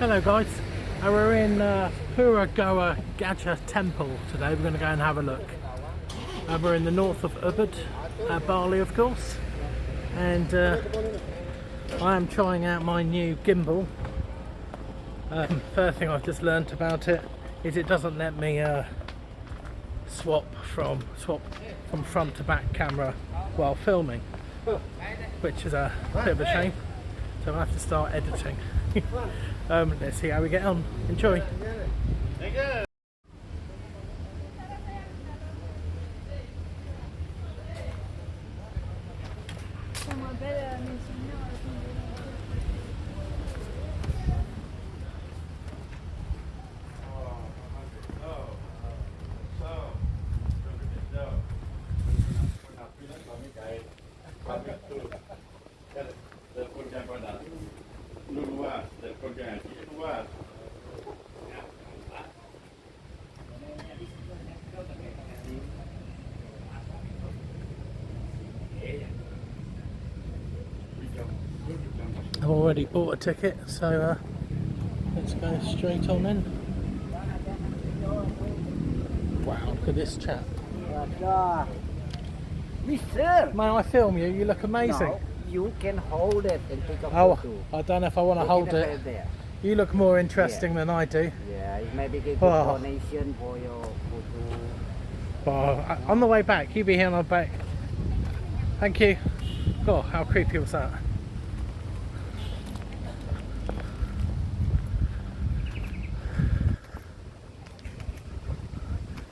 Hello guys, we're in Pura Goa Gajah temple today. We're going to go and have a look. We're in the north of Ubud, Bali of course, and I am trying out my new gimbal. First thing I've just learnt about it is it doesn't let me swap from front to back camera while filming, which is a bit of a shame, so I'll have to start editing. Let's see how we get on. Enjoy. I've already bought a ticket, so let's go straight on in. Wow, look at this chap. Mister! May I film you? You look amazing. No, you can hold it and take a Oh, photo. I don't know if I want to hold it. There. You look more interesting than I do. Yeah, it may be good Oh. donation for your photo. Oh, on the way back, you be here on the back. Thank you. Oh, how creepy was that?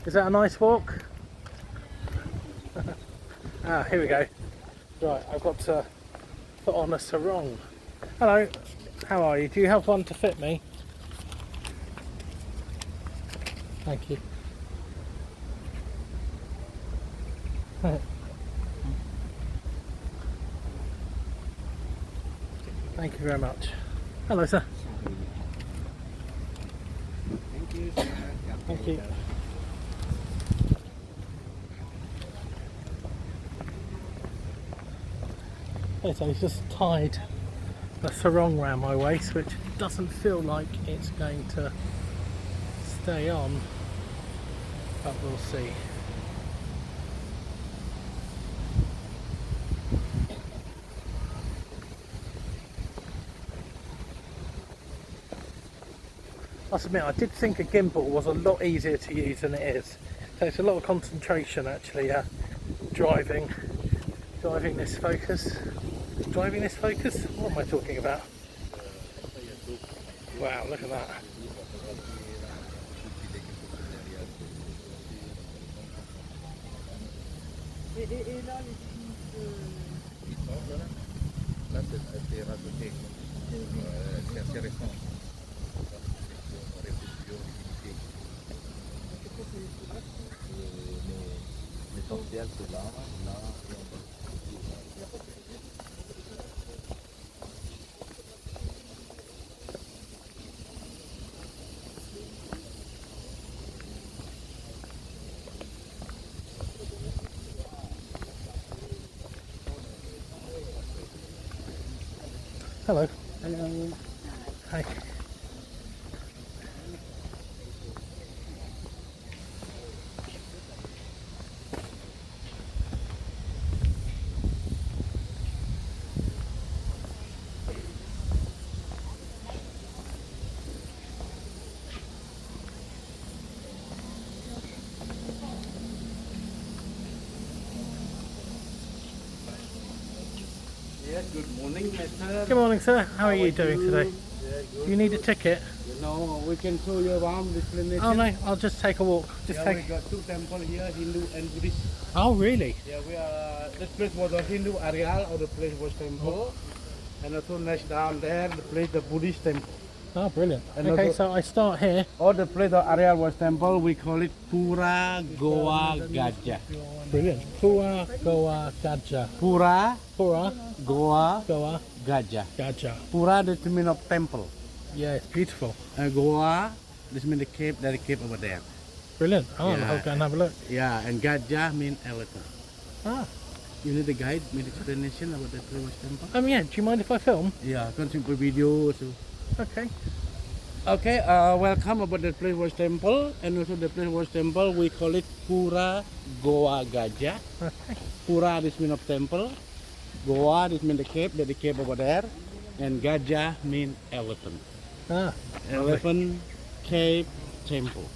Is that a nice walk? Ah, here we go. Right, I've got to put on a sarong. Hello, how are you? Do you have one to fit me? Thank you. Thank you very much. Hello, sir. Thank you, sir. Thank you. Okay, so he's just tied a sarong around my waist, which doesn't feel like it's going to stay on, but we'll see. I must admit, I did think a gimbal was a lot easier to use than it is. So it's a lot of concentration actually, driving this focus. Driving this focus? What am I talking about? Wow, look at that. Là, c'est rajouté. C'est assez récent. L'essentiel, c'est là, là, et on va. Hello. Hello. Hi. Yes, good morning, sir. Good morning, sir. How are you doing today? Yeah, good. Do you need a ticket? You know, we can show you around this place. Oh no, I'll just take a walk. Just Yeah, we take. got two temples here, Hindu and Buddhist. Oh really? Yeah, we are. This place was the Hindu area, or the place was temple, and also next down there, the place the Buddhist temple. Oh brilliant. And Okay, also- so I start here. Or the place the area was temple, we call it Pura Goa Gajah. Brilliant. Pura Goa Gajah. Pura Pura Goa Goa Gajah. Gajah. Pura, that means of temple. Yeah, it's beautiful. Goa, this means the cave. There's a cave over there. Brilliant. Oh, Yeah. I'll go and have a look. Yeah, and Gajah means elephant. Ah. You need a guide, need explanation about the Pura temple? Yeah, do you mind if I film? Yeah, can simple video also. Okay. Okay, welcome about the place was temple, and also the place was temple. We call it Pura Goa Gajah. Pura this mean of temple. Goa this mean the cave. That the cave over there, and Gajah mean elephant. Ah, Elephant cave temple.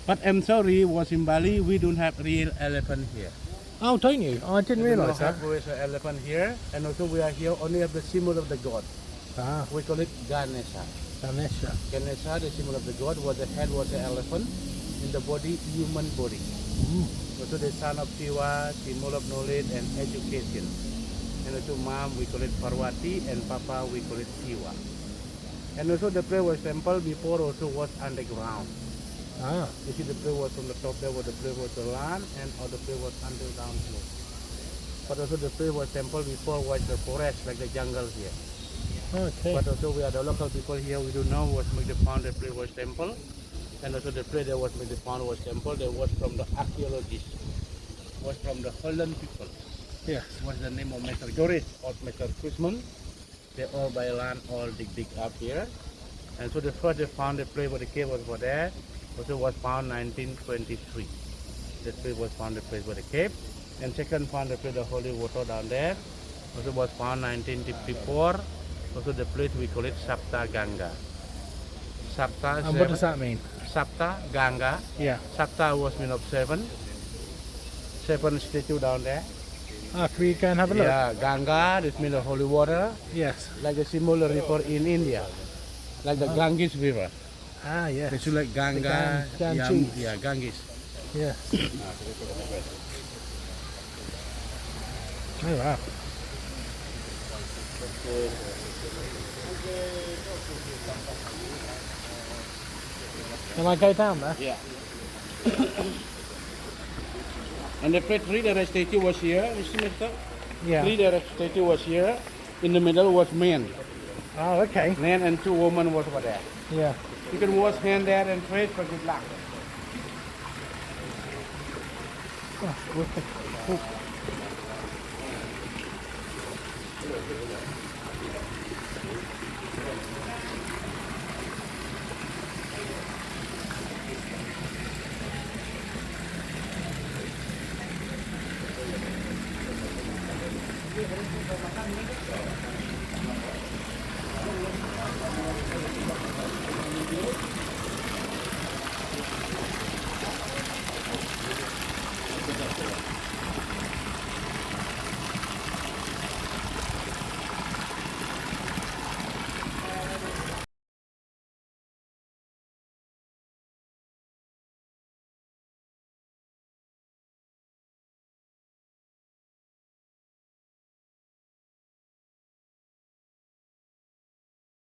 But I'm sorry, was in Bali. We don't have real elephant here. oh, don't you? I didn't realise that. There is an elephant here, and also we are here only have the symbol of the god. Ah, We call it Ganesha. Ganesha. Ganesha, the symbol of the god, was the head was the elephant, in the body, human body. Also the son of Shiva, symbol of knowledge and education. And also mom, we call it Parvati, and papa, we call it Shiva. And also the place was temple before also was underground. Ah, You see the place was from the top there, where the place was the land, and all the place was underground here. But also the place was temple before was the forest, like the jungle here. okay. But also we are the local people here, we don't know what make the found the place was temple. And also the place that was made the found was temple, that was from the archaeologists, was from the Holland people. Yes. Was the name of Mr. Joris or Mr. Chrisman. They all by land, all dig up here. And so the first they found the place where the cave was over there, also was found 1923. This place was found the place where the cave. And second found the place the holy water down there, also was found 1954. Also the place we call it Sapta Ganga. Sapta And what does that mean? Sapta Ganga. Yeah. Sapta was mean of seven. Seven statue down there. Ah, can we go and have a look? Yeah, Ganga, this means the holy water, Yes. like the symbol of river in India. Like the Ganges River. Ah, yes. They should like Ganga, Ganges. yeah, Ganges. Yes. Oh, wow. Can I go down there? Yeah. And the three direct statue was here, you see Mister? Yeah. Three direct statue was here. In the middle was men. Oh, okay. Man and two women was over there. Yeah. You can wash hand there and pray for good luck. Oh, wicked. Cool.